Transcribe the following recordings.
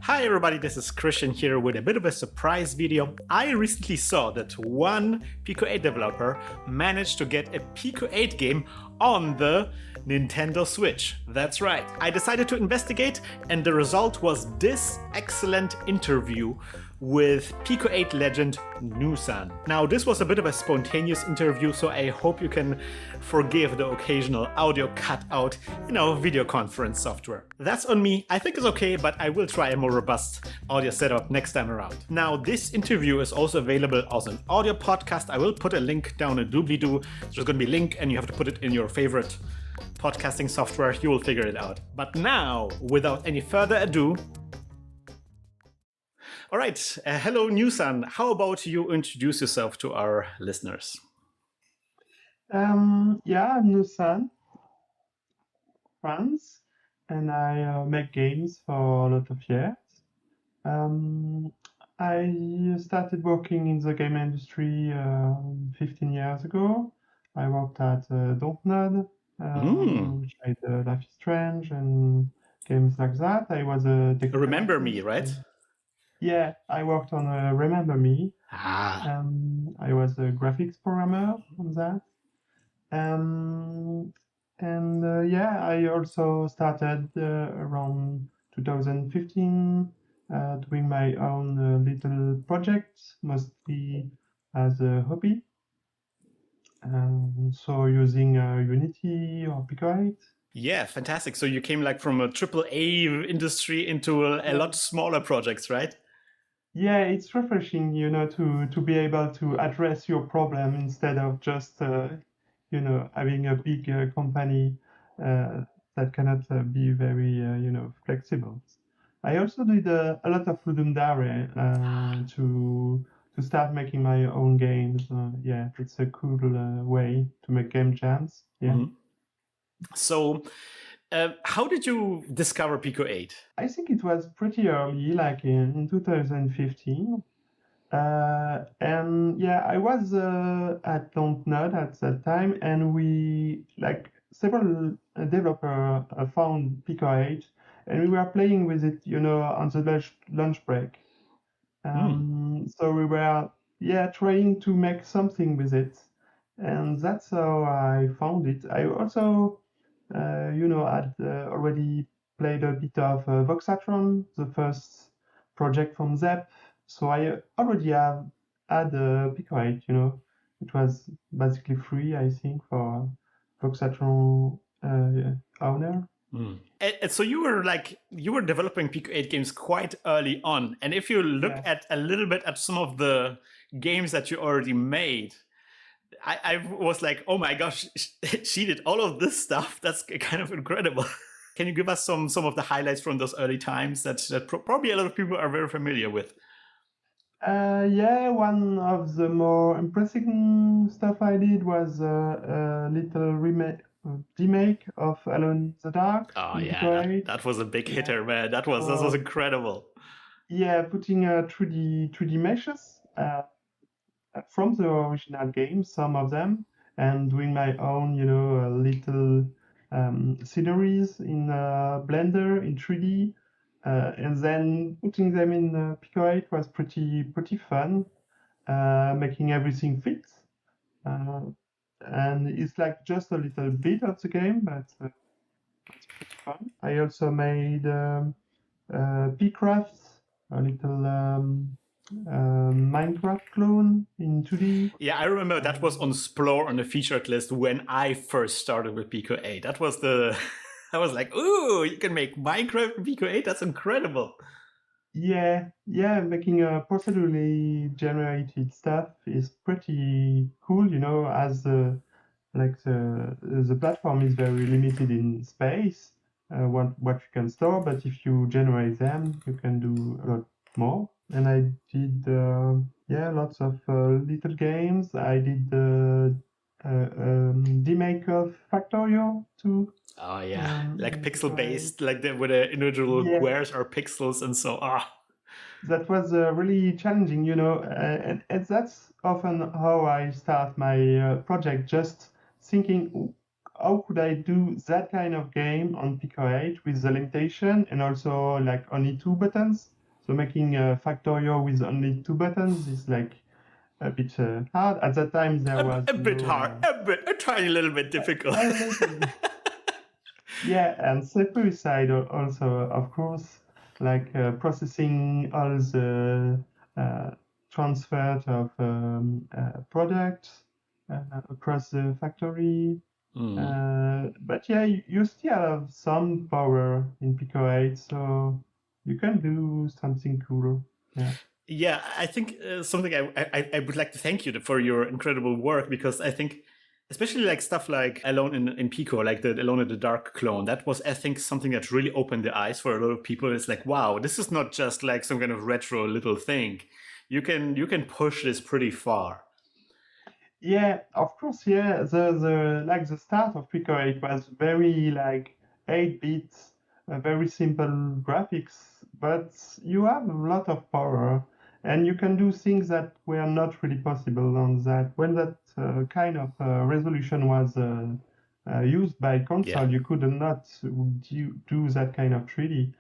Hi everybody, this is Christian here with a bit of a surprise video. I recently saw that one Pico-8 developer managed to get a Pico-8 game on the Nintendo Switch. That's right. I decided to investigate and the result was this excellent interview with Pico-8 legend NuSan. Now this was a bit of a spontaneous interview, so I hope you can forgive the occasional audio cutout, video conference software. That's on me. I think it's okay, but I will try a more robust audio setup next time around. Now this interview is also available as an audio podcast. I will put a link down in doobly-doo. There's going to be a link and you have to put it in your favorite podcasting software. You will figure it out. But now, without any further ado, all right, hello NuSan. How about you introduce yourself to our listeners? I'm NuSan, France, and I make games for a lot of years. I started working in the game industry 15 years ago. I worked at Dontnod, which made Life is Strange and games like that. I was a Remember Me, right? Yeah, I worked on Remember Me. Ah. I was a graphics programmer on that. I also started around 2015 doing my own little projects, mostly as a hobby. So using Unity or Pico-8. Yeah, fantastic. So you came from a AAA industry into a lot smaller projects, right? Yeah, it's refreshing, to be able to address your problem instead of just, having a big company that cannot be very, flexible. I also did a lot of Ludum Dare to start making my own games. It's a cool way to make game jams. Yeah. Mm-hmm. So, how did you discover Pico-8? I think it was pretty early, like in 2015. I was at Dontnod at that time, and we, like several developer found Pico-8, and we were playing with it, on the lunch break. So we were, trying to make something with it, and that's how I found it. I also, had already played a bit of Voxatron, the first project from Zep. So I already had a Pico-8, It was basically free, I think, for Voxatron owner. And so you were developing Pico-8 games quite early on. And if you look at a little bit at some of the games that you already made, I was like, oh my gosh, she did all of this stuff. That's kind of incredible. Can you give us some of the highlights from those early times that probably a lot of people are very familiar with? One of the more impressive stuff I did was a little remake of Alone in the Dark. Oh yeah, that was a big hitter, man. That was incredible. Yeah, putting 3D meshes from the original game, some of them, and doing my own, little sceneries in Blender in 3D. And then putting them in Pico-8 was pretty fun, making everything fit. And it's like just a little bit of the game, but it's pretty fun. I also made Pcraft, a little Minecraft clone in 2D. Yeah, I remember that was on Splore on the featured list when I first started with Pico-8. That was I was like, ooh, you can make Minecraft in Pico-8? That's incredible. Yeah, making a procedurally generated stuff is pretty cool, as the platform is very limited in space, what you can store, but if you generate them, you can do a lot more. And I did, lots of little games. I did the remake of Factorio too. Oh yeah, like pixel-based, like with the individual squares or pixels and so on. That was really challenging, and that's often how I start my project, just thinking, how could I do that kind of game on Pico-8 with the limitation and also like only 2 buttons? So making a factorial with only 2 buttons is like a bit hard. At that time, there was A bit no hard, a tiny little bit difficult. a little bit. Yeah, and CPU side also, of course, like processing all the uh, transfer of products across the factory. But yeah, you still have some power in Pico-8, so you can do something cool. Yeah. Yeah, I think something I would like to thank you for your incredible work, because I think especially like stuff like Alone in Pico, like the Alone in the Dark clone, that was, I think, something that really opened the eyes for a lot of people. It's like, wow, this is not just like some kind of retro little thing. You can push this pretty far. Yeah, of course, yeah. The like the start of Pico-8 was very like 8 bits, very simple graphics, but you have a lot of power, and you can do things that were not really possible on that. When that kind of resolution was used by Yeah. console, you could not do that kind of 3D.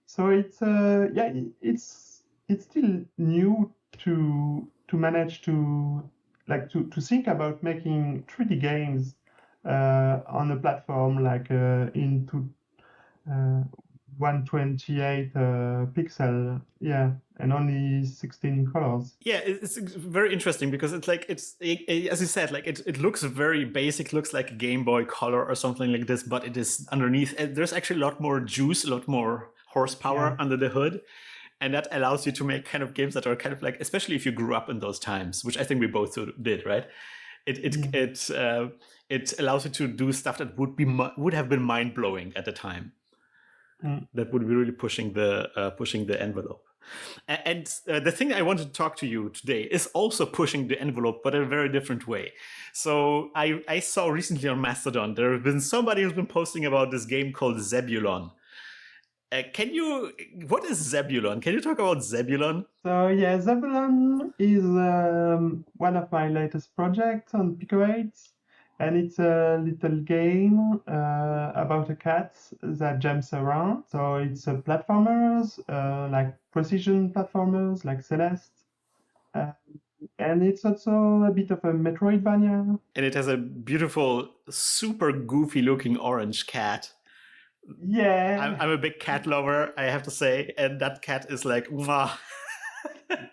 So it's yeah, it's still new to manage to like to think about making 3D games on a platform like into 128 pixel, yeah, and only 16 colors. Yeah, it's very interesting because it's like as you said, like it looks very basic, looks like a Game Boy Color or something like this, but it is underneath. There's actually a lot more juice, a lot more horsepower Yeah. under the hood, and that allows you to make kind of games that are kind of like, especially if you grew up in those times, which I think we both did, right? It allows you to do stuff that would have been mind blowing at the time. That would be really pushing the envelope. And the thing I wanted to talk to you today is also pushing the envelope, but in a very different way. So I saw recently on Mastodon, there has been somebody who's been posting about this game called Zebulon. What is Zebulon? Can you talk about Zebulon? So yeah, Zebulon is one of my latest projects on Pico-8, and it's a little game about a cat that jumps around. So it's a platformers, like precision platformers, like Celeste, uh, and it's also a bit of a Metroidvania. And it has a beautiful, super goofy looking orange cat. Yeah, I'm a big cat lover, I have to say, and that cat is like, mwah.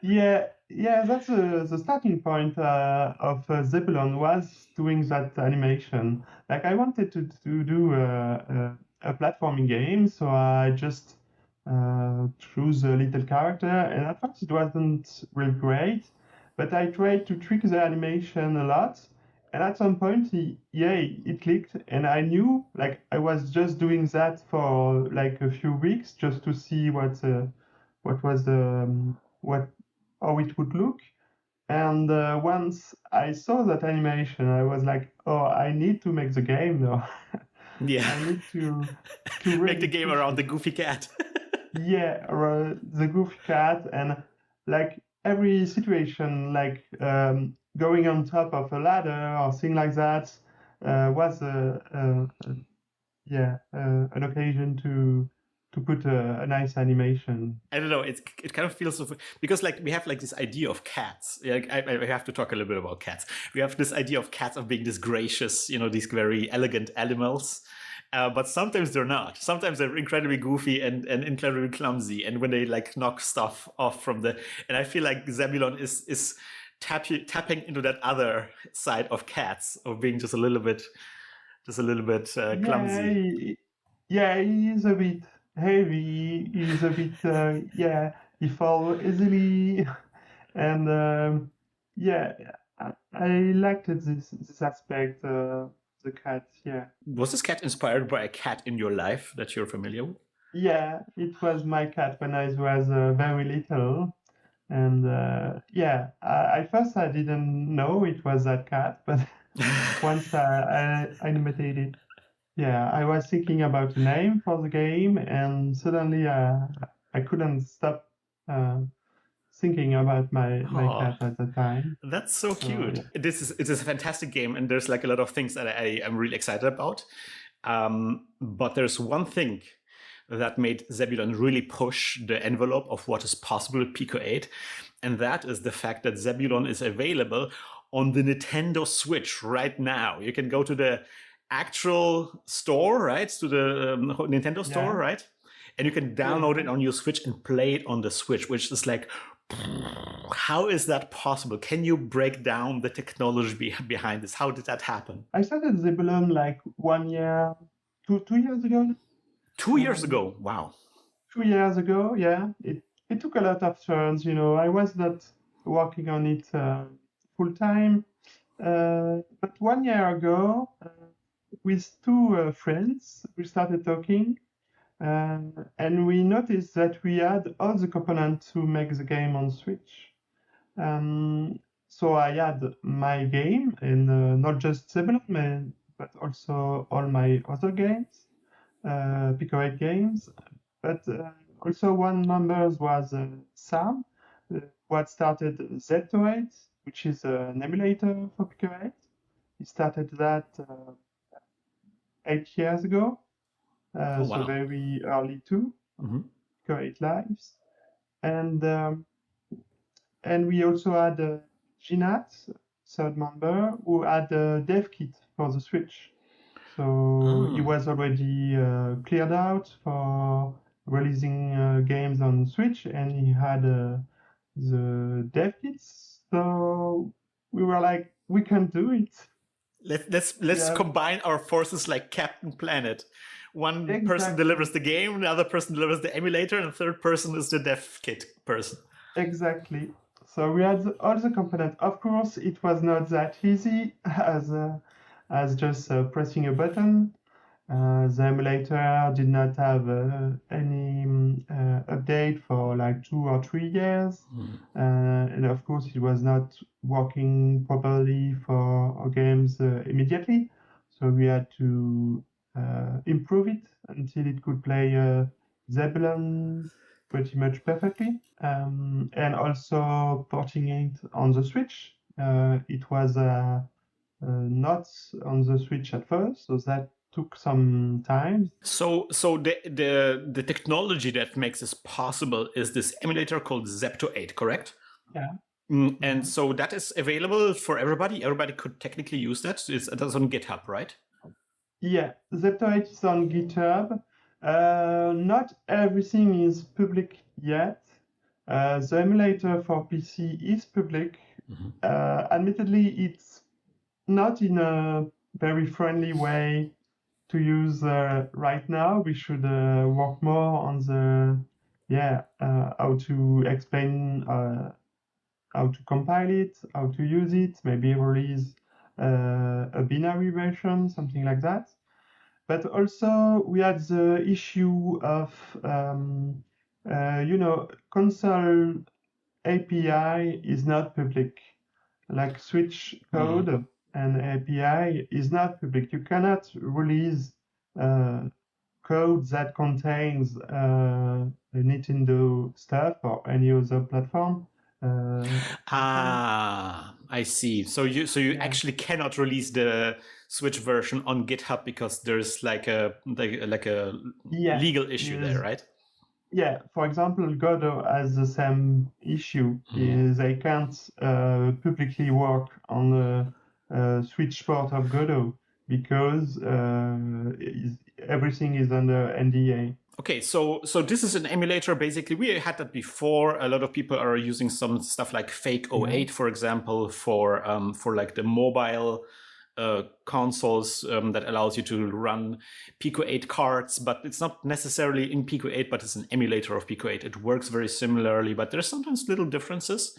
yeah. That's the starting point of Zebulon was doing that animation. Like I wanted to do a platforming game, so I just chose a little character, and at first it wasn't real great, but I tried to trick the animation a lot, and at some point, it clicked, and I knew like I was just doing that for like a few weeks just to see what was what how it would look. And once I saw that animation, I was like, "Oh, I need to make the game now. Yeah. I need to Make the really game push around it." the goofy cat. Yeah, the goofy cat, and like every situation, like going on top of a ladder or thing like that, was an occasion to put a nice animation. I don't know. It kind of feels because like we have like this idea of cats. Like I have to talk a little bit about cats. We have this idea of cats of being this gracious, these very elegant animals. But sometimes they're not. Sometimes they're incredibly goofy and incredibly clumsy. And when they like knock stuff off from and I feel like Zebulon is tapping into that other side of cats, of being just a little bit Yeah, clumsy. he is a bit heavy. He's a bit he fall easily, and yeah, I liked this aspect. The cat, yeah, Was this cat inspired by a cat in your life that you're familiar with? yeah, it was my cat when I was very little, and at first I didn't know it was that cat, but once I animated it. Yeah, I was thinking about a name for the game, and suddenly I couldn't stop uh, thinking about my Oh, cat at the time. that's so So cute. yeah. It is a fantastic game, and there's like a lot of things that I am really excited about. But there's one thing that made Zebulon really push the envelope of what is possible with Pico-8, and that is the fact that Zebulon is available on the Nintendo Switch right now. You can go to the actual store, right? To the Nintendo store, Yeah. right? And you can download it on your Switch and play it on the Switch, which is like, how is that possible? Can you break down the technology behind this? How did that happen? I started Zebulon like 1 year, 2 years ago. 2 years ago. Wow. 2 years ago, yeah. It took a lot of turns, you know. I was not working on it full time. But 1 year ago, with two friends, we started talking, and we noticed that we had all the components to make the game on Switch. So I had my game, and not just Zebulon, but also all my other games, Pico-8 games. But also one member was Sam, what started Z8, which is an emulator for Pico-8. He started that 8 years ago, Oh, so wow. very early too, Pico-8 lives. And we also had Ginat, third member, who had a dev kit for the Switch. So he was already cleared out for releasing games on Switch, and he had the dev kits. So we were like, we can do it. Let's combine our forces like Captain Planet. One person Exactly. delivers the game, the other person delivers the emulator, and the third person is the dev kit person. Exactly. So we had all the components. Of course, it was not that easy as just pressing a button. The emulator did not have any update for like 2 or 3 years. And of course, it was not working properly for our games immediately. So we had to improve it until it could play Zebulon pretty much perfectly. And also porting it on the Switch. It was not on the Switch at first, so that took some time. So the technology that makes this possible is this emulator called Zebto-8, correct? Yeah. And so that is available for everybody. Everybody could technically use that. That's on GitHub, right? Yeah, Zepto-8 is on GitHub. Not everything is public yet. The emulator for PC is public. Admittedly, it's not in a very friendly way to use right now. We should work more on the how to explain how to compile it, how to use it, maybe release a binary version, something like that. But also we had the issue of console API is not public. Like Switch code and API is not public. You cannot release code that contains Nintendo stuff or any other platform. I see. So you actually cannot release the Switch version on GitHub because there's like a legal issue there, right? Yeah, for example, Godot has the same issue. Is they can't publicly work on the Switch port of Godot because everything is under NDA. Okay, so this is an emulator. Basically, we had that before. A lot of people are using some stuff like Fake-08, for example, for like the mobile consoles that allows you to run Pico-8 cards, but it's not necessarily in Pico-8, but it's an emulator of Pico-8. It works very similarly, but there's sometimes little differences.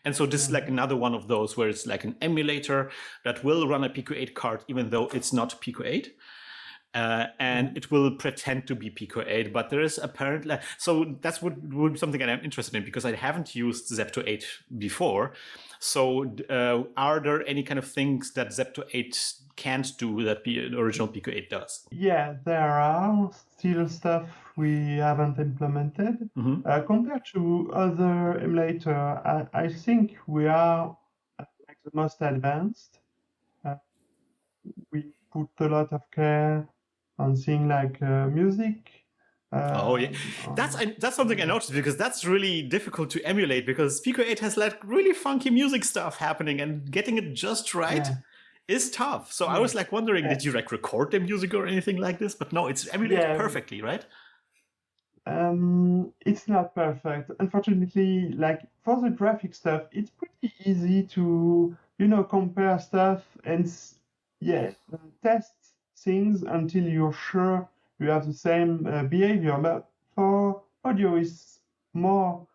And so this is like another one of those where it's like an emulator that will run a Pico-8 card, even though it's not Pico-8. And it will pretend to be Pico-8, but there is apparently... So that's would be something that I'm interested in, because I haven't used Zepto-8 before. So are there any kind of things that Zepto-8 can't do that the original Pico-8 does? Yeah, there are still stuff we haven't implemented. Compared to other emulator, I think we are like the most advanced. We put a lot of care on things like music. Oh yeah, that's something I Yeah. noticed because that's really difficult to emulate because Pico-8 has like really funky music stuff happening and getting it just right Yeah. is tough. So I Yeah. was like wondering, Uh, did you like record the music or anything like this? But no, it's emulated yeah. perfectly, right? It's not perfect. Unfortunately, like for the graphic stuff, it's pretty easy to, compare stuff and test things until you're sure you have the same behavior. But for audio, is more,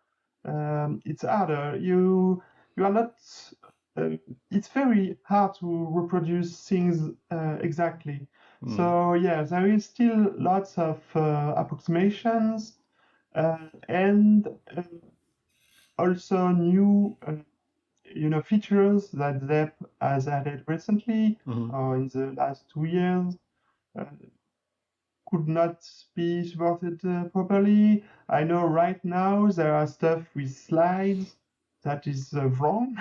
it's harder. You are not. Uh, it's very hard to reproduce things exactly. So yeah, there is still lots of approximations and also new features that Zep has added recently or in the last 2 years uh, could not be supported properly. I know right now there are stuff with slides that is wrong.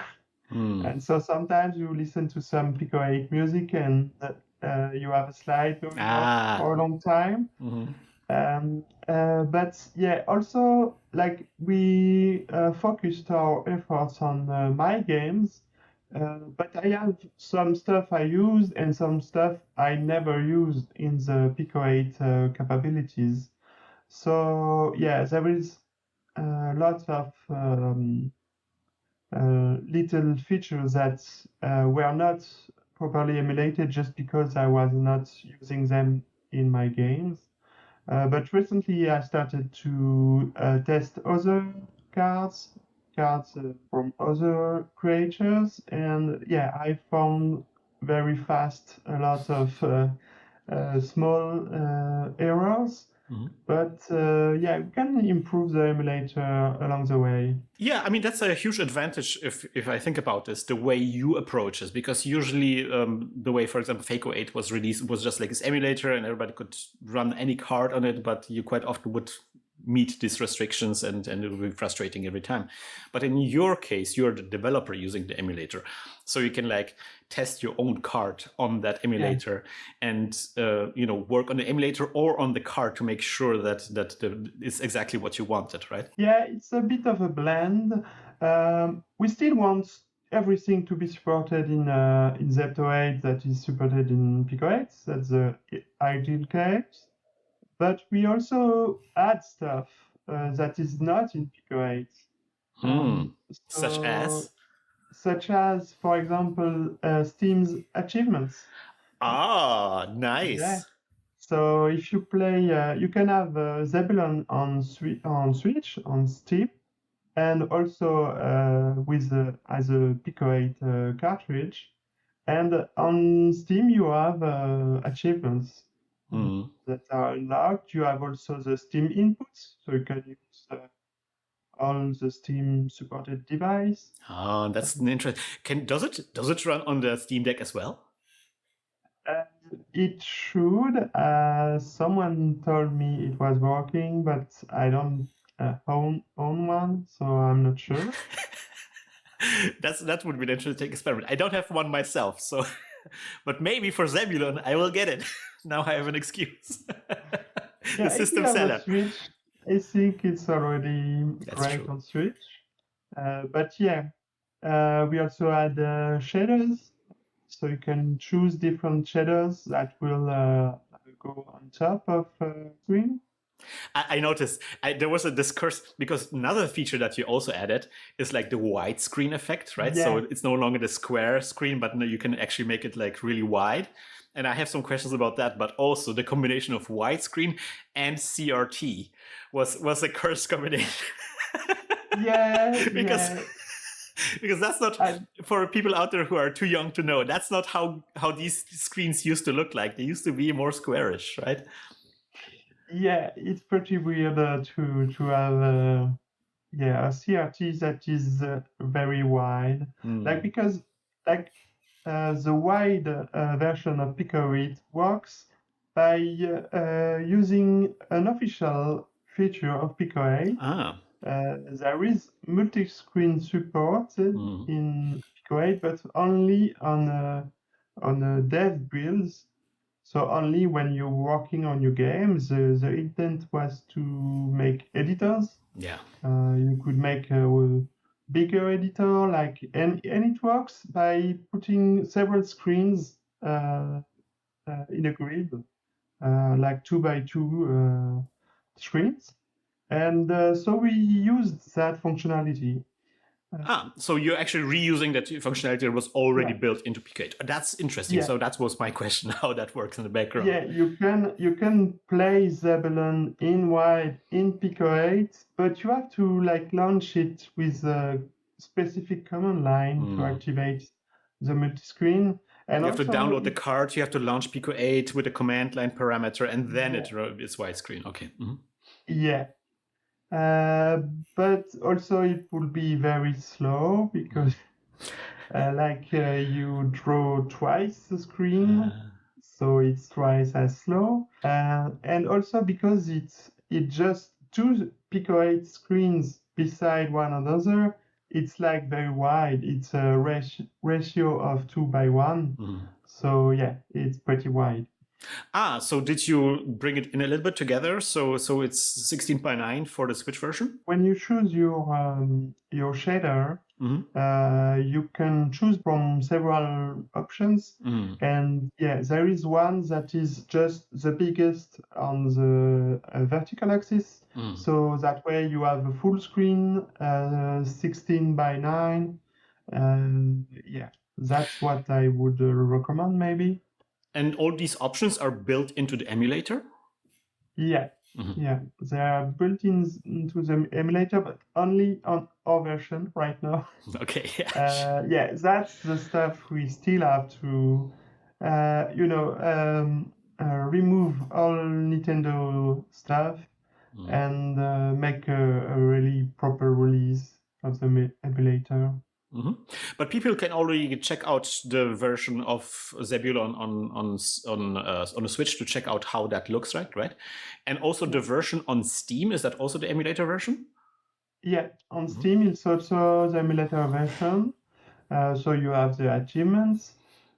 And so sometimes you listen to some Pico-8 music and you have a slide going off Ah. for a long time. But yeah, also like we focused our efforts on my games, but I have some stuff I used and some stuff I never used in the Pico-8 capabilities. So yeah, there is lots of little features that were not properly emulated just because I was not using them in my games. But recently I started to test other cards from other creators, and yeah, I found very fast a lot of small errors. But yeah, we can improve the emulator along the way. Yeah, I mean that's a huge advantage if I think about this, the way you approach this, because usually the way, for example, Pico-8 was released was just like this emulator, and everybody could run any card on it, but you quite often would meet these restrictions, and it would be frustrating every time. But in your case, you're the developer using the emulator, so you can like test your own card on that emulator and work on the emulator or on the card to make sure that it's exactly what you wanted, right? Yeah, it's a bit of a blend. We still want everything to be supported in Zepto-8 that is supported in Pico-8. That's the ideal case. But we also add stuff that is not in Pico-8. Such as? Such as, for example, Steam's achievements. Ah, Yeah. nice. So if you play, you can have Zebulon on Switch, on Steam, and also as a Pico-8 cartridge. And on Steam, you have achievements that are unlocked. You have also the Steam inputs, so you can use all the Steam supported device. Ah, that's an interest. Does it run on the Steam Deck as well? It should. Someone told me it was working, but I don't own one, so I'm not sure. That would be an interesting experiment. I don't have one myself, so but maybe for Zebulon I will get it. Now I have an excuse. Yeah, The if you system have a seller. Switch, I think it's already That's great true. on Switch. But yeah, we also add shaders, so you can choose different shaders that will go on top of screen. I noticed there was a discourse because another feature that you also added is like the widescreen effect, right? So Yeah. it's no longer the square screen, but you can actually make it like really wide. And I have some questions about that, but also the combination of widescreen and CRT was a cursed combination. Yeah, because yeah. because that's not for people out there who are too young to know. That's not how these screens used to look like. They used to be more squarish, right? Yeah, it's pretty weird to have yeah, a CRT that is very wide, like because like the wide version of Pico-8 works by using an official feature of Pico-8. Ah. There is multi-screen support in Pico-8, but only on dev builds. So only when you're working on your game, the intent was to make editors. Yeah. You could make a bigger editor, and it works by putting several screens in a grid, like 2 by 2 screens. And so we used that functionality. So you're actually reusing that functionality that was already Yeah. built into Pico-8. That's interesting. Yeah. So that was my question, how that works in the background. Yeah, you can play Zebulon in wide in Pico-8, but you have to launch it with a specific command line to activate the multi-screen. And you have to also download the card, you have to launch Pico-8 with a command line parameter, and then Yeah. it is widescreen. Okay. Yeah. But also it will be very slow because you draw twice the screen, so it's twice as slow. And also because it just two Pico-8 screens beside one another, it's very wide. It's a ratio of 2 by 1. So yeah, it's pretty wide. So did you bring it in a little bit together? So it's 16 by 9 for the Switch version? When you choose your shader, you can choose from several options. And yeah, there is one that is just the biggest on the vertical axis. So that way you have a full screen, 16 by 9. Yeah, that's what I would recommend maybe. And all these options are built into the emulator? Yeah. Yeah, they are built into the emulator, but only on our version right now. Okay. Yeah, that's the stuff we still have to, remove all Nintendo stuff and make a really proper release of the emulator. But people can already check out the version of Zebulon on a Switch to check out how that looks like, right? And also the version on Steam, is that also the emulator version? Yeah, on Steam it's also the emulator version. So you have the achievements.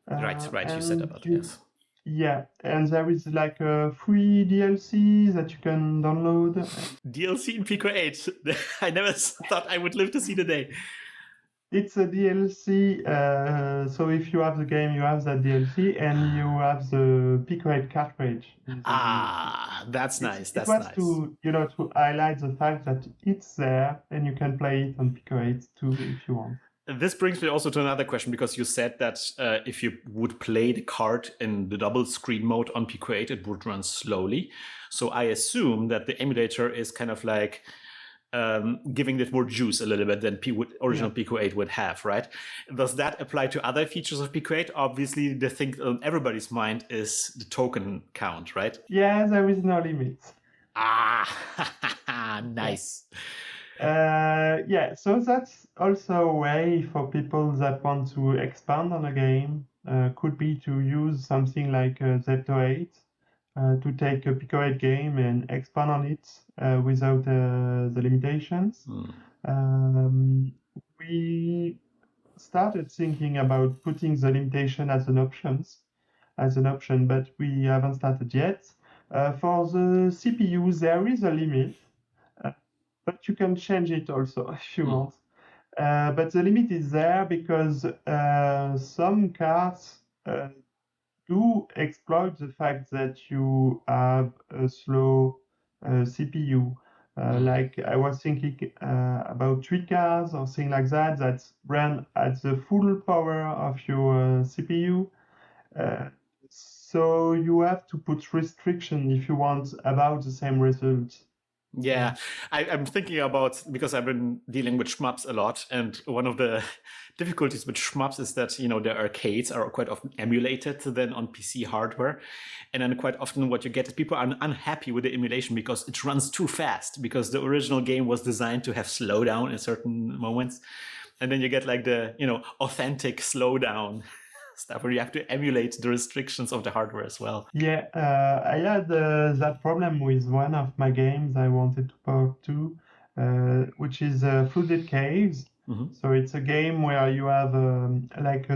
Right, you said about yes. Yeah, and there is a free DLC that you can download. DLC in Pico-8. I never thought I would live to see the day. It's a DLC, so if you have the game, you have that DLC, and you have the Pico-8 cartridge. That's nice. It was to highlight the fact that it's there, and you can play it on Pico-8 too if you want. This brings me also to another question, because you said that if you would play the card in the double screen mode on Pico-8, it would run slowly. So I assume that the emulator is kind of giving it more juice a little bit than original Pico-8 would have, right? Does that apply to other features of Pico-8? Obviously, the thing on everybody's mind is the token count, right? Yeah, there is no limit. Nice. Yeah, so that's also a way for people that want to expand on a game. Could be to use something like Zepto-8 to take a Pico-8 game and expand on it without the limitations. We started thinking about putting the limitation as an option, but we haven't started yet. For the CPU, there is a limit, but you can change it also if you want. But the limit is there because some cards do exploit the fact that you have a slow CPU. Like I was thinking about tweet cards or things like that run at the full power of your CPU. So you have to put restriction if you want about the same result. Yeah, I'm thinking about, because I've been dealing with shmups a lot, and one of the difficulties with shmups is that, the arcades are quite often emulated then on PC hardware. And then quite often what you get is people are unhappy with the emulation because it runs too fast, because the original game was designed to have slowdown in certain moments. And then you get like the, authentic slowdown stuff where you have to emulate the restrictions of the hardware as well. Yeah, I had that problem with one of my games I wanted to port to, which is Flooded Caves. So it's a game where you have like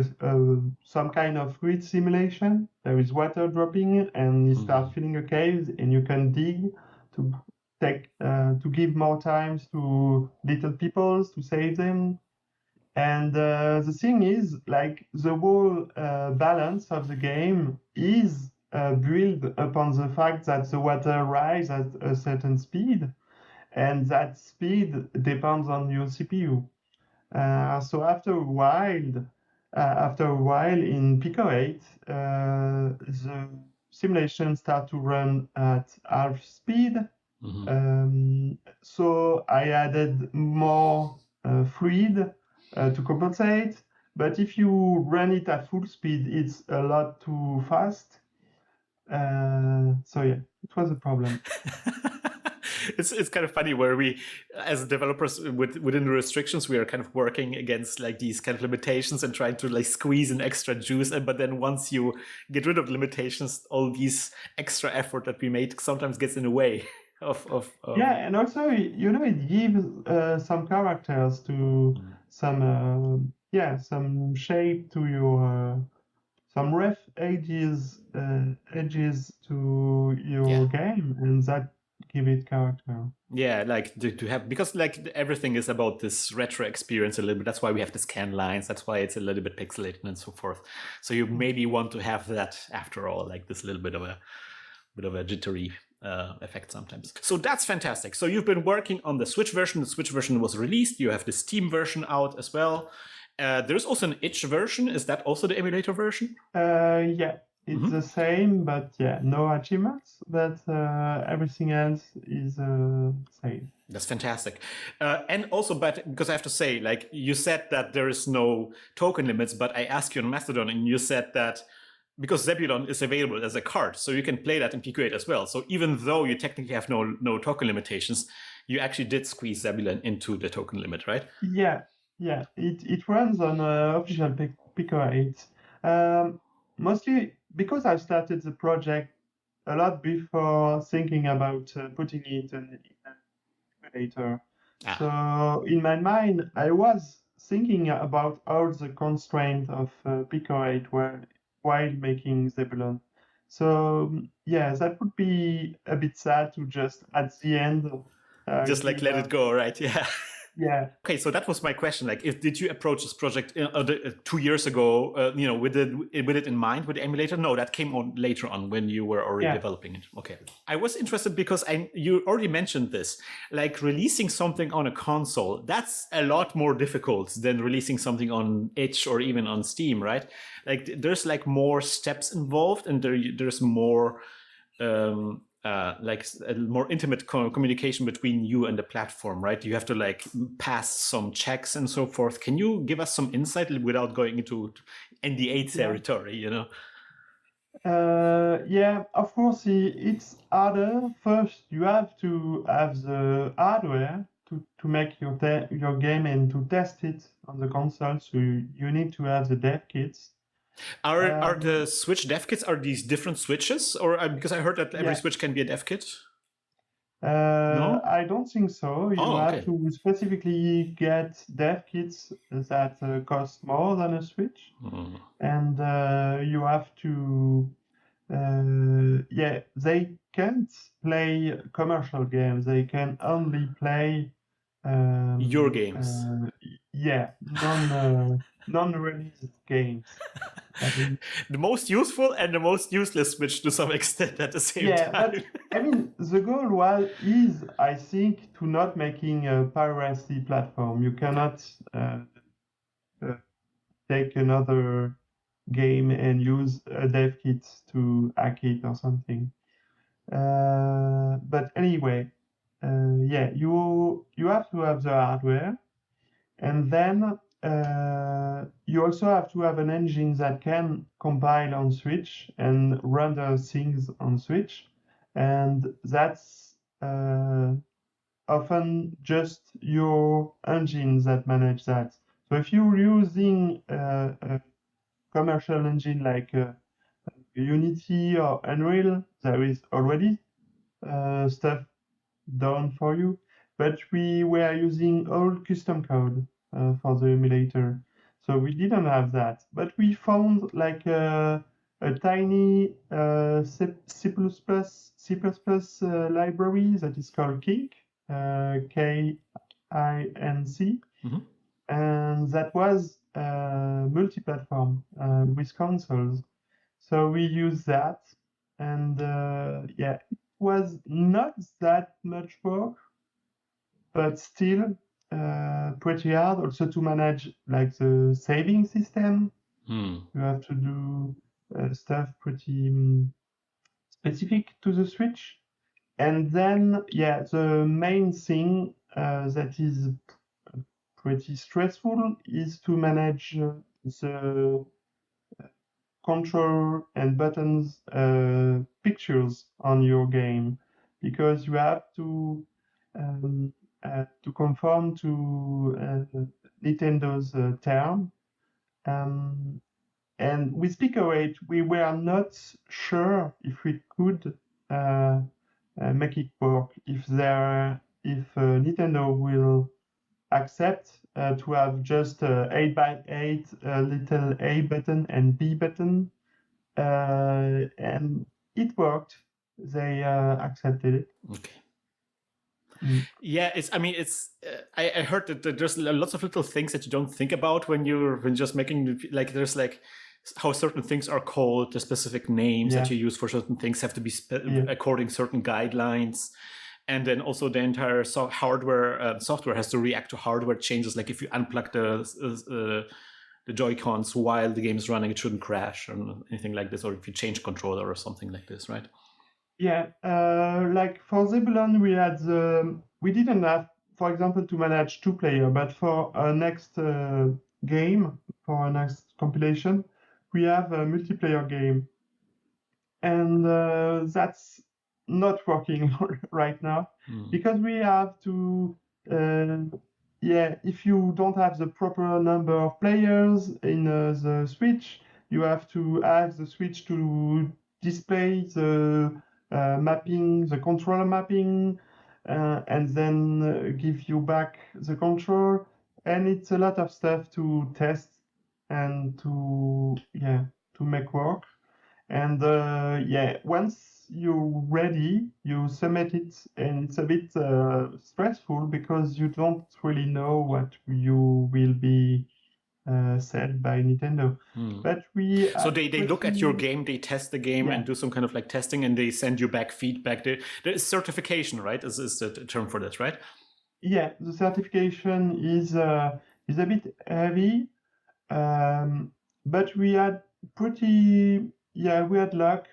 some kind of grid simulation. There is water dropping, and you start filling a cave, and you can dig to to give more times to little peoples to save them. And the thing is, like, the whole balance of the game is built upon the fact that the water rises at a certain speed, and that speed depends on your CPU. So after a while in Pico-8, the simulations start to run at half speed. So I added more fluid to compensate. But if you run it at full speed, it's a lot too fast. So yeah, it was a problem. It's kind of funny where we, as developers, within the restrictions, we are kind of working against like these kind of limitations and trying to like squeeze in extra juice. But then once you get rid of the limitations, all these extra effort that we made sometimes gets in the way of Yeah, and also it gives some characters to some shape to your some rough edges to your game, and that give it character. Yeah, like to have, because like everything is about this retro experience a little bit. That's why we have the scan lines. That's why it's a little bit pixelated and so forth. So you maybe want to have that after all, like this little bit of a jittery effect sometimes. So that's fantastic. So you've been working on the Switch version. The Switch version was released. You have the Steam version out as well. There's also an itch version. Is that also the emulator version? Yeah, it's the same, but yeah, no achievements, but everything else is same. That's fantastic. And also, but because I have to say, like you said that there is no token limits, but I asked you on Mastodon and you said that because Zebulon is available as a card, so you can play that in Pico-8 as well. So even though you technically have no token limitations, you actually did squeeze Zebulon into the token limit, right? Yeah, it runs on official Pico-8. Mostly because I started the project a lot before thinking about putting it in an emulator. So in my mind, I was thinking about all the constraints of Pico-8 while making Zebulon. So yeah, that would be a bit sad to just at the end just like let it go, right? Yeah. Yeah. Okay, so that was my question. Like, did you approach this project 2 years ago? With it in mind, with the emulator? No, that came on later on when you were already developing it. Okay, I was interested because you already mentioned this. Like releasing something on a console, that's a lot more difficult than releasing something on itch or even on Steam, right? Like, there's like more steps involved, and there's more. Like a more intimate communication between you and the platform, right? You have to like pass some checks and so forth. Can you give us some insight without going into NDA territory, Yeah, of course, it's harder. First, you have to have the hardware to make your game and to test it on the console. So you need to have the dev kits. Are the Switch dev kits, are these different switches, or because I heard that every Switch can be a dev kit? No, I don't think so. You have to specifically get dev kits that cost more than a Switch, and you have to. They can't play commercial games. They can only play your games. Non-released games. The most useful and the most useless Switch to some extent at the same time. But I mean, the goal is, I think, to not making a piracy platform. You cannot take another game and use a dev kit to hack it or something. But anyway, yeah, you have to have the hardware, and then you also have to have an engine that can compile on Switch and render things on Switch, and that's often just your engine that manage that. So if you're using a commercial engine like Unity or Unreal, there is already stuff done for you. But we were using all custom code for the emulator, so we didn't have that. But we found like a tiny C++ library that is called Kink, Kinc, and that was multi-platform with consoles. So we used that, and yeah, it was not that much work, but still pretty hard. Also to manage like the saving system, you have to do stuff pretty specific to the Switch. And then, yeah, the main thing that is pretty stressful is to manage the control and buttons pictures on your game, because you have to conform to Nintendo's term. And with Pico-8, we were not sure if we could make it work, if Nintendo will accept to have just 8x8 little A button and B button, and it worked. They accepted it. Okay. Yeah, I heard that there's lots of little things that you don't think about when just making, like, there's like how certain things are called, the specific names that you use for certain things have to be according certain guidelines. And then also the entire software has to react to hardware changes. Like if you unplug the Joy-Cons while the game is running, it shouldn't crash or anything like this. Or if you change controller or something like this, right? Yeah, like for Zebulon, we didn't have, for example, to manage 2-player, but for our next game, for our next compilation, we have a multiplayer game. And that's not working right now because we have to, if you don't have the proper number of players in the Switch, you have to ask the Switch to display the mapping, the controller mapping, and then give you back the control. And it's a lot of stuff to test and to make work. And once you're ready, you submit it, and it's a bit stressful because you don't really know what you will be said by Nintendo. But so they look at your game, they test the game and do some kind of like testing, and they send you back feedback. There's certification, right? Is the term for this, right? Yeah, the certification is a bit heavy, but we had we had luck.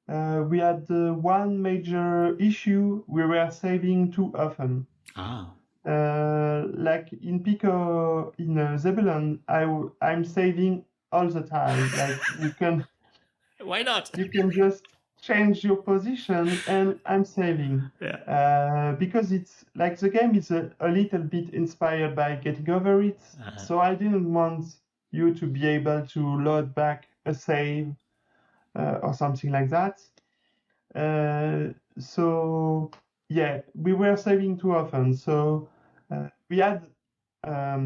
We had one major issue: we were saving too often. Like in Zebulon, I'm saving all the time. Like you can. Why not? You can just change your position, and I'm saving. Because it's like the game is a little bit inspired by Getting Over It, so I didn't want you to be able to load back a save or something like that. So yeah, we were saving too often. So we had a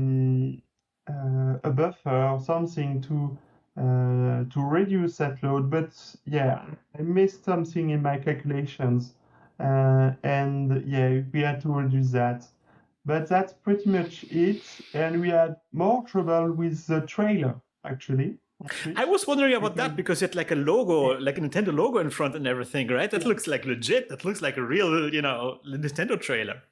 buffer or something to reduce that load. But yeah, I missed something in my calculations, and yeah, we had to reduce that. But that's pretty much it. And we had more trouble with the trailer, actually. I was wondering about that because it like a logo, like a Nintendo logo in front and everything, right? That looks like legit. That looks like a real, Nintendo trailer.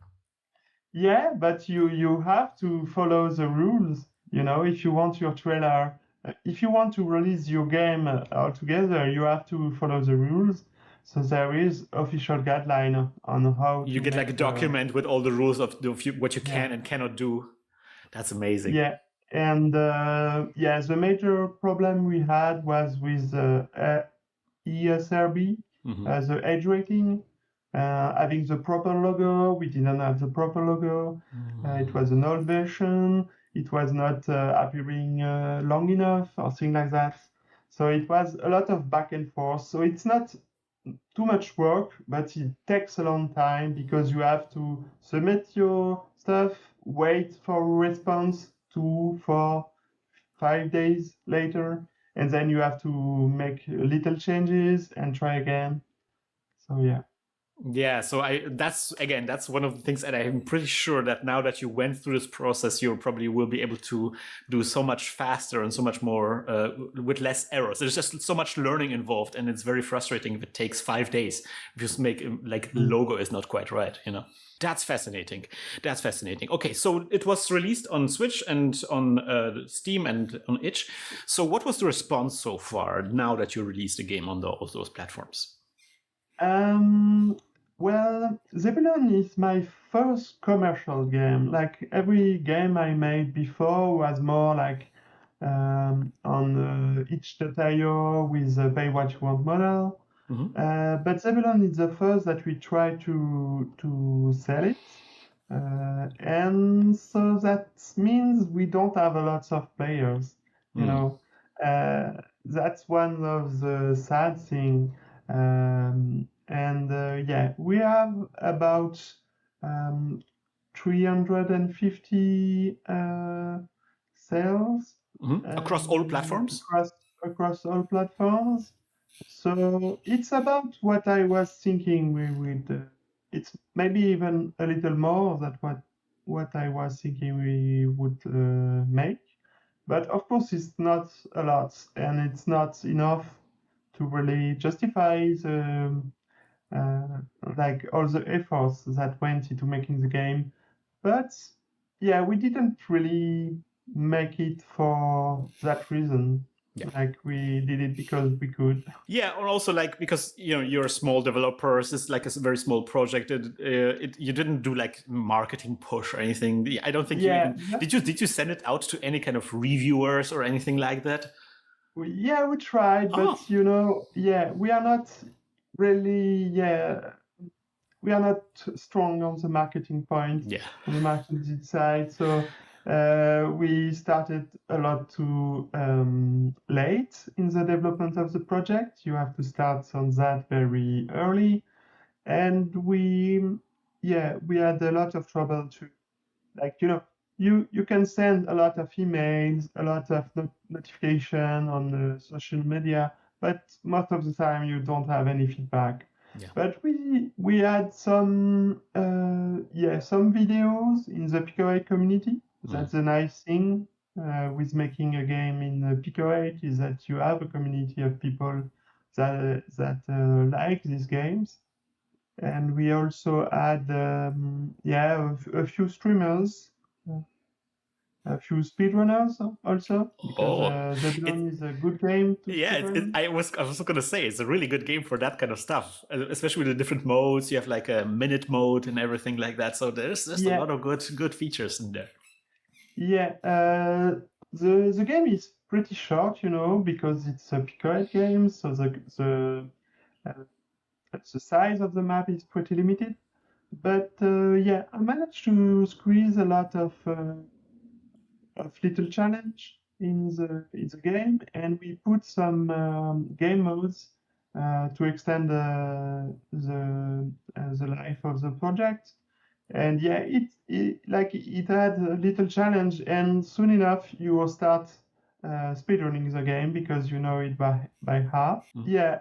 Yeah, but you have to follow the rules. If you want your trailer, if you want to release your game altogether, you have to follow the rules. So there is official guideline on how You to get like a make document with all the rules of what you can yeah. and cannot do. That's amazing. Yeah, and yeah, the major problem we had was with ESRB, the age rating, having the proper logo. We didn't have the proper logo. It was an old version. It was not appearing long enough or things like that. So it was a lot of back and forth. So it's not too much work, but it takes a long time because you have to submit your stuff, wait for a response 2, 4, 5 days later, and then you have to make little changes and try again. So yeah. Yeah, so that's one of the things, and I'm pretty sure that now that you went through this process, you probably will be able to do so much faster and so much more with less errors. There's just so much learning involved, and it's very frustrating if it takes 5 days. If you just make like the logo is not quite right, you know. That's fascinating. That's fascinating. Okay, so it was released on Switch and on Steam and on itch. So what was the response so far now that you released the game on those platforms? Well, Zebulon is my first commercial game. Like every game I made before was more like on itch.io with a pay what you want model. But Zebulon is the first that we try to sell it. And so that means we don't have a lot of players, you know. That's one of the sad things. And yeah, we have about 350 sales Across all platforms? across all platforms. So it's about what I was thinking we would. It's maybe even a little more than what I was thinking we would make. But of course, it's not a lot, and it's not enough to really justify the uh, like all the efforts that went into making the game. But yeah, we didn't really make it for that reason. Yeah. Like we did it because we could. Yeah, or also like because you're a small developer, this is like a very small project. You didn't do like marketing push or anything. I don't think you Yeah, even did you send it out to any kind of reviewers or anything like that? we tried, but Oh, yeah, we are not really, we are not strong on the marketing point, yeah. on the marketing side. So we started a lot too late in the development of the project. You have to start on that very early, and we had a lot of trouble to, like, you can send a lot of emails, a lot of notification on the social media, but most of the time you don't have any feedback. Yeah. But we had some some videos in the Pico-8 community. That's a nice thing with making a game in the Pico-8 is that you have a community of people that like these games. And we also had a few streamers, a few speedrunners also, because It Zebulon is a good game to speedrun. I was going to say it's a really good game for that kind of stuff, especially with the different modes. You have like a minute mode and everything like that. So there's just a Yeah, lot of good features in there. yeah. The game is pretty short, because it's a Pico-8 game, so the size of the map is pretty limited. But yeah, I managed to squeeze a lot of little challenge in the game, and we put some game modes to extend the life of the project. And yeah, it had a little challenge, and soon enough you will start speedrunning the game because you know it by heart. Yeah,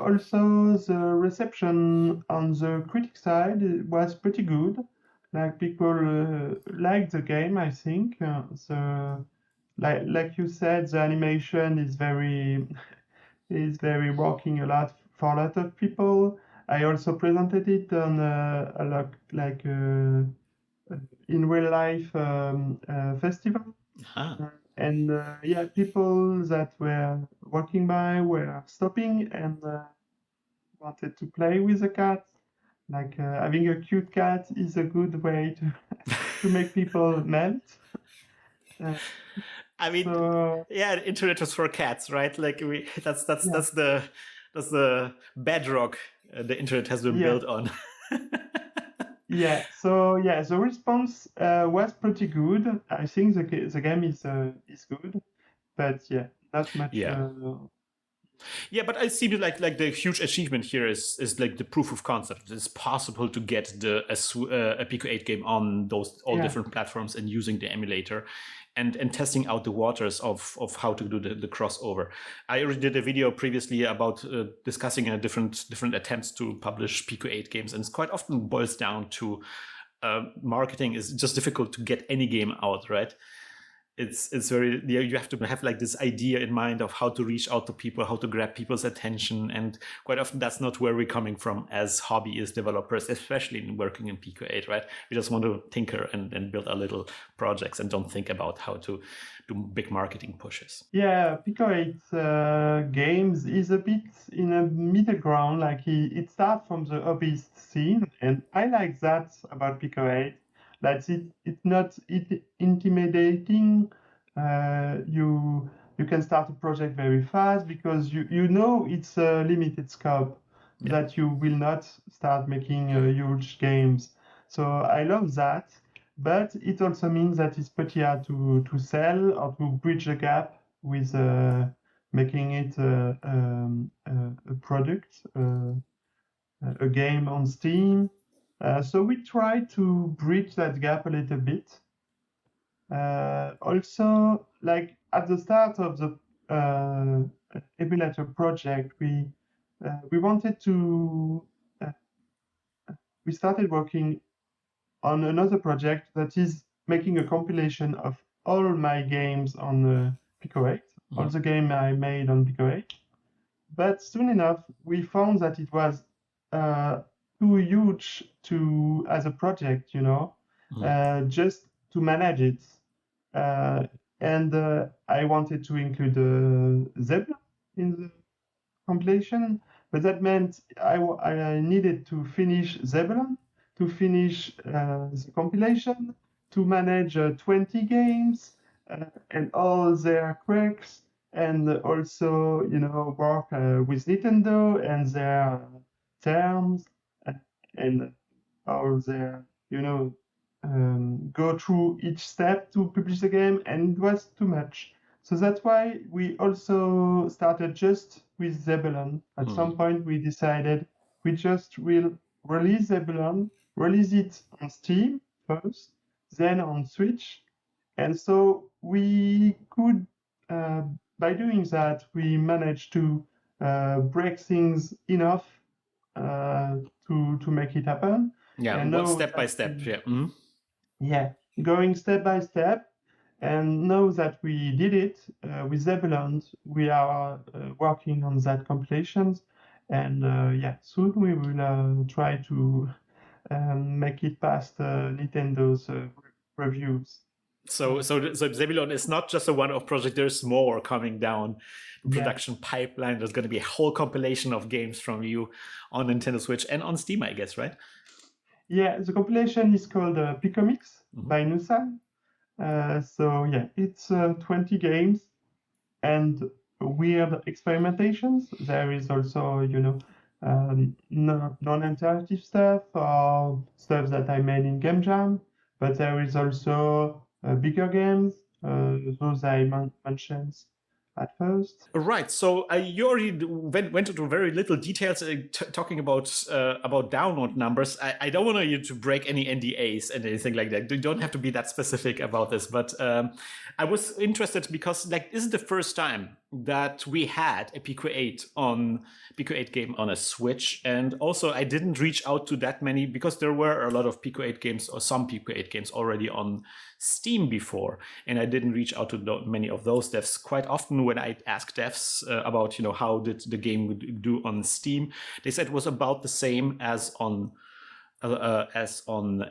also the reception on the critic side was pretty good. Like people liked the game, I think. So, like you said, the animation is very working a lot for a lot of people. I also presented it on a lot like in real life festival. And yeah, people that were walking by were stopping and wanted to play with a cat. Like having a cute cat is a good way to make people melt. I mean, So yeah, the internet was for cats, right? Like that's yeah, that's the bedrock the internet has been yeah, built on. yeah. So yeah, the response was pretty good. I think the game is good, but yeah, not much. Yeah. Yeah, but I see it like the huge achievement here is like the proof of concept. It's possible to get a Pico-8 game on those all Yeah, different platforms and using the emulator, and testing out the waters of how to do the crossover. I already did a video previously about discussing different attempts to publish Pico-8 games, and it's quite often boils down to marketing is just difficult to get any game out, right? It's very, you have to have like this idea in mind of how to reach out to people, how to grab people's attention, and quite often that's not where we're coming from as hobbyist developers, especially in working in Pico-8, right? We just want to tinker and build our little projects and don't think about how to do big marketing pushes. yeah. Pico-8 games is a bit in a middle ground. Like it starts from the hobbyist scene, and I like that about Pico-8. That it's not intimidating. You can start a project very fast because you know it's a limited scope, Yeah. that you will not start making huge games. So I love that, but it also means that it's pretty hard to sell or to bridge the gap with making it a product, a game on Steam. So we try to bridge that gap a little bit. Also, like at the start of the emulator project, we wanted to we started working on another project that is making a compilation of all my games on Pico-8, all the games I made on Pico-8. But soon enough, we found that it was too huge to as a project, just to manage it. And I wanted to include Zebulon in the compilation, but that meant I needed to finish Zebulon, to finish the compilation, to manage 20 games and all their quirks, and also, work with Nintendo and their terms uh, and all their, go through each step to publish the game, and it was too much. So that's why we also started just with Zebulon. At some point, we decided we just will release Zebulon, release it on Steam first, then on Switch. And so we could, by doing that, we managed to break things enough to make it happen. Yeah, And one know step by that step. Yeah. yeah, going step by step, and know that we did it with Zebulon. We are working on that compilations, and yeah, soon we will try to make it past Nintendo's reviews. So Zebulon is not just a one-off project. There's more coming down the Yeah. production pipeline. There's going to be a whole compilation of games from you on Nintendo Switch and on Steam, I guess, right? Yeah, the compilation is called Pico-Mix by NuSan. So yeah, it's 20 games and weird experimentations. There is also, non-interactive stuff or stuff that I made in Game Jam, but there is also bigger games, those I mentioned at first. Right. So you already went into very little details talking about download numbers. I don't want you to break any NDAs and anything like that. You don't have to be that specific about this. But I was interested because this is the first time that we had a Pico-8 game on a Switch, and also I didn't reach out to that many because there were a lot of Pico-8 games or some Pico-8 games already on Steam before, and I didn't reach out to many of those devs. Quite often when I ask devs about how did the game do on Steam, they said it was about the same as on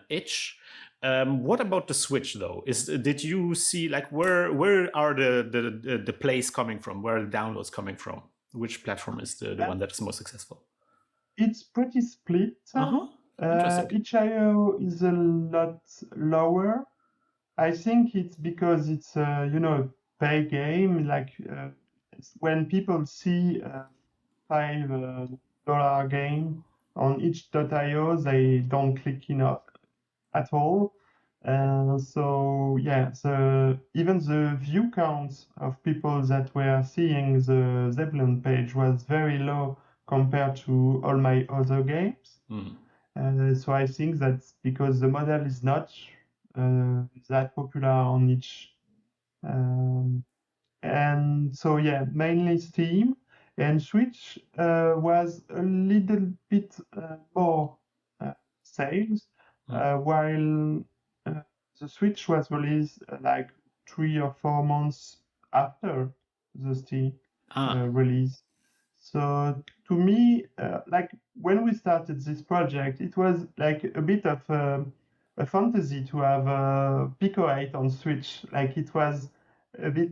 itch. What about the Switch though? Did you see where are the plays coming from? Where are the downloads coming from? Which platform is the one that is most successful? It's pretty split. Interesting. Itch.io is a lot lower. I think it's because it's pay game. Like when people see $5 game on itch.io, they don't click enough at all. So yeah, even the view count of people that were seeing the Zebulon page was very low compared to all my other games. So I think that's because the model is not that popular on each. And so yeah, mainly Steam and Switch was a little bit more sales, while the Switch was released like 3 or 4 months after the Steam release. So to me, like when we started this project, it was like a bit of a fantasy to have a Pico-8 on Switch. Like it was a bit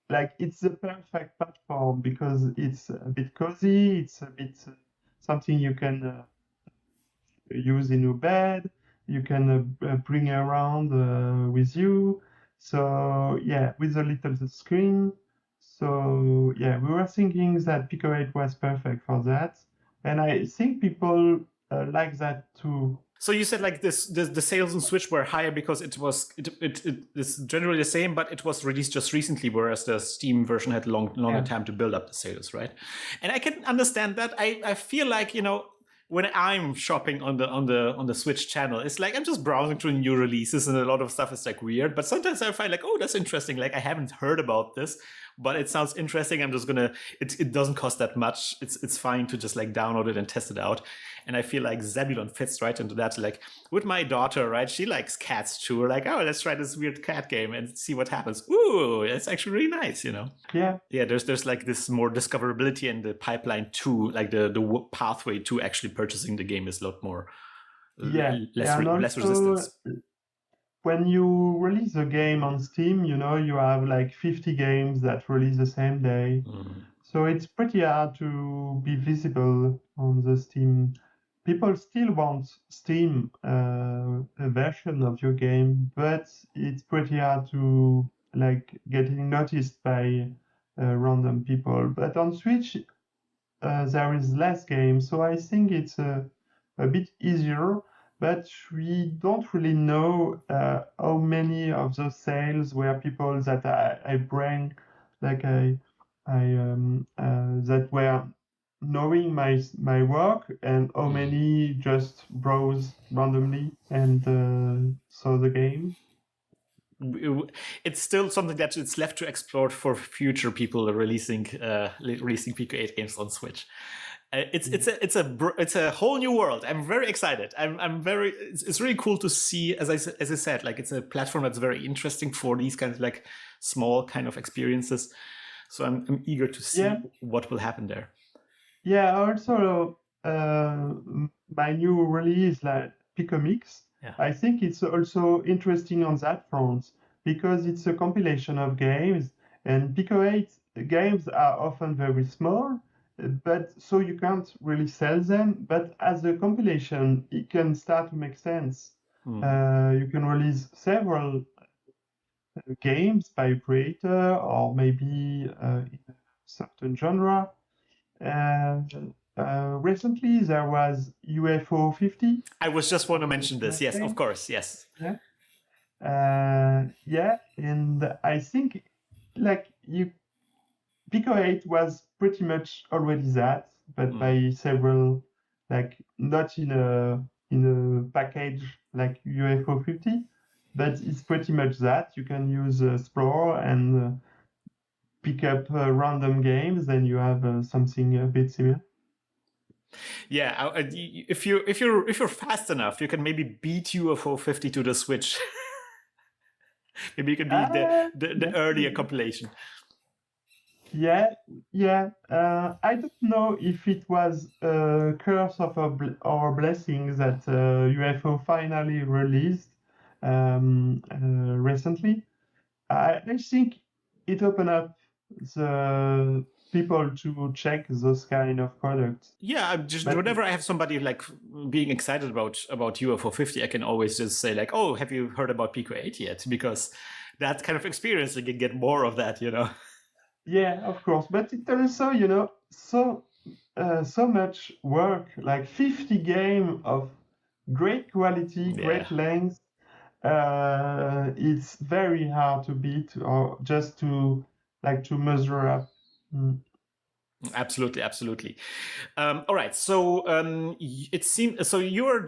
like it's the perfect platform because it's a bit cozy, it's a bit something you can use in your bed, you can bring around with you. So yeah, with a little screen. So yeah, we were thinking that Pico-8 was perfect for that, and I think people like that too. So you said like the sales on Switch were higher because it is generally the same, but it was released just recently, whereas the Steam version had longer time to build up the sales, right? And I can understand that. I feel like, when I'm shopping on the Switch channel, it's like I'm just browsing through new releases and a lot of stuff is like weird. But sometimes I find like, oh, that's interesting. Like I haven't heard about this, but it sounds interesting. I'm just gonna. It doesn't cost that much. It's fine to just like download it and test it out. And I feel like Zebulon fits right into that. Like with my daughter, right? She likes cats too. We're like, oh, let's try this weird cat game and see what happens. Ooh, it's actually really nice, Yeah. Yeah, there's like this more discoverability in the pipeline too. Like the pathway to actually purchasing the game is a lot more less resistance. When you release a game on Steam, you have like 50 games that release the same day. So it's pretty hard to be visible on the Steam. People still want Steam a version of your game, but it's pretty hard to like getting noticed by random people. But on Switch, there is less games, so I think it's a bit easier. But we don't really know how many of those sales were people that I bring, like that were knowing my work, and how many just browse randomly and saw the game. It's still something that it's left to explore for future people releasing Pico-8 games on Switch. It's a whole new world. I'm very excited. It's really cool to see, as I said, like it's a platform that's very interesting for these kinds of like small kind of experiences. So I'm eager to see what will happen there. Yeah, also my new release, like Pico-Mix, I think it's also interesting on that front because it's a compilation of games, and Pico-8 games are often very small, but so you can't really sell them. But as a compilation, it can start to make sense. You can release several games by creator or maybe in a certain genre. And recently there was UFO 50. I was just want to mention this. Yes, of course. Yes. Yeah. Yeah, and I think like Pico-8 was pretty much already that, but by several, like not in a package like UFO 50, but it's pretty much that. You can use Explore and pick up random games, then you have something a bit similar. Yeah, if you're fast enough, you can maybe beat UFO 50 to the Switch. Maybe you can be the earlier compilation. Yeah. I don't know if it was a curse of or blessing that UFO finally released recently. I think it opened up the people to check those kind of products. Yeah, I'm just But whenever I have somebody like being excited about UFO 50, I can always just say like, "Oh, have you heard about Pico-8 yet?" Because that kind of experience, you can get more of that, you know. yeah, of course. But it also, so much work, like 50 game of great quality, Yeah. great length. It's very hard to beat or just to measure up. Mm. Absolutely, absolutely. All right, so it seems so you're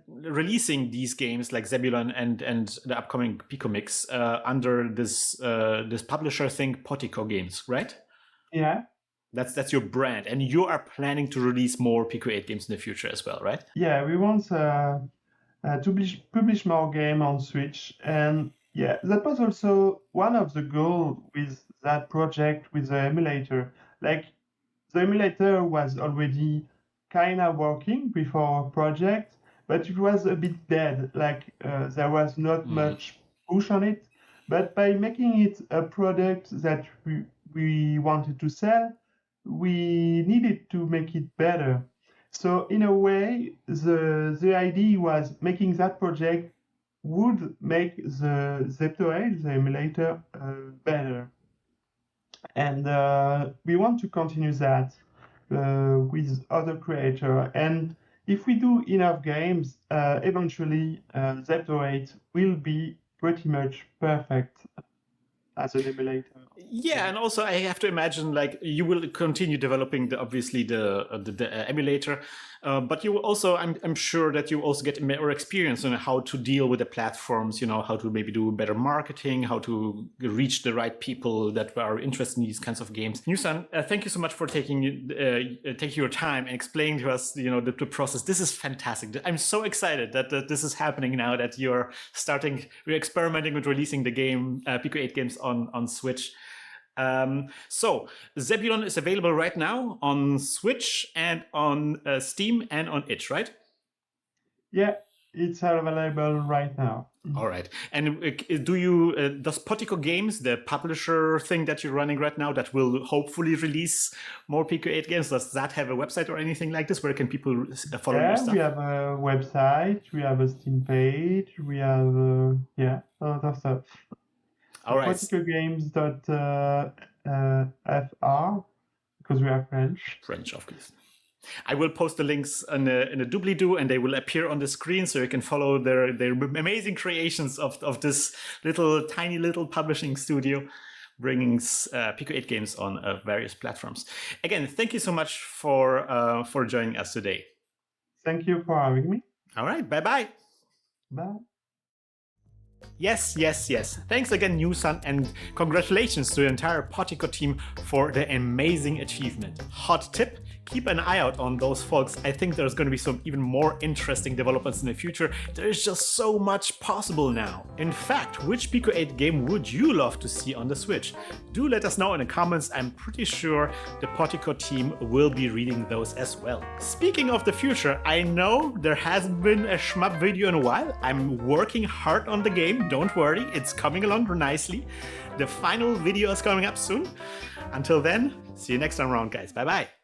releasing these games like Zebulon and the upcoming Pico Mix under this publisher thing, Potico Games, right? Yeah, That's your brand, and you are planning to release more Pico-8 games in the future as well, right? yeah. We want to publish more game on Switch, and yeah, that was also one of the goals with that project with the emulator. Like the emulator was already kind of working before our project, but it was a bit dead. Like there was not much push on it. But by making it a product that we wanted to sell, we needed to make it better. So in a way, the idea was making that project would make the Zepto8, the emulator, better. And we want to continue that with other creators. And if we do enough games, eventually Zepto8 will be pretty much perfect as an emulator. Yeah, and also I have to imagine like you will continue developing the emulator, but you will also I'm sure that you also get more experience on how to deal with the platforms. You know, how to maybe do better marketing, how to reach the right people that are interested in these kinds of games. NuSan, thank you so much for taking your time and explaining to us, you know, the process. This is fantastic. I'm so excited that this is happening now. That you're experimenting with releasing the game Pico-8 games on Switch. So Zebulon is available right now on Switch and on Steam and on itch, right? Yeah, it's available right now. All right. And does Potico Games, the publisher thing that you're running right now, that will hopefully release more Pico-8 games, does that have a website or anything like this? Where can people follow your stuff? We have a website, we have a Steam page, we have a lot of stuff. All right. Poticogames.fr, because we are French. French, of course. I will post the links in a doobly-doo, and they will appear on the screen, so you can follow their amazing creations of this tiny little publishing studio, bringing Pico-8 games on various platforms. Again, thank you so much for joining us today. Thank you for having me. All right, bye-bye. Bye. Yes. Thanks again, NuSan, and congratulations to the entire Potico team for the amazing achievement. Hot tip, keep an eye out on those folks. I think there's going to be some even more interesting developments in the future. There is just so much possible now. In fact, which Pico-8 game would you love to see on the Switch? Do let us know in the comments. I'm pretty sure the Potico team will be reading those as well. Speaking of the future, I know there hasn't been a shmup video in a while. I'm working hard on the game. Don't worry, it's coming along nicely. The final video is coming up soon. Until then, see you next time around, guys. Bye-bye.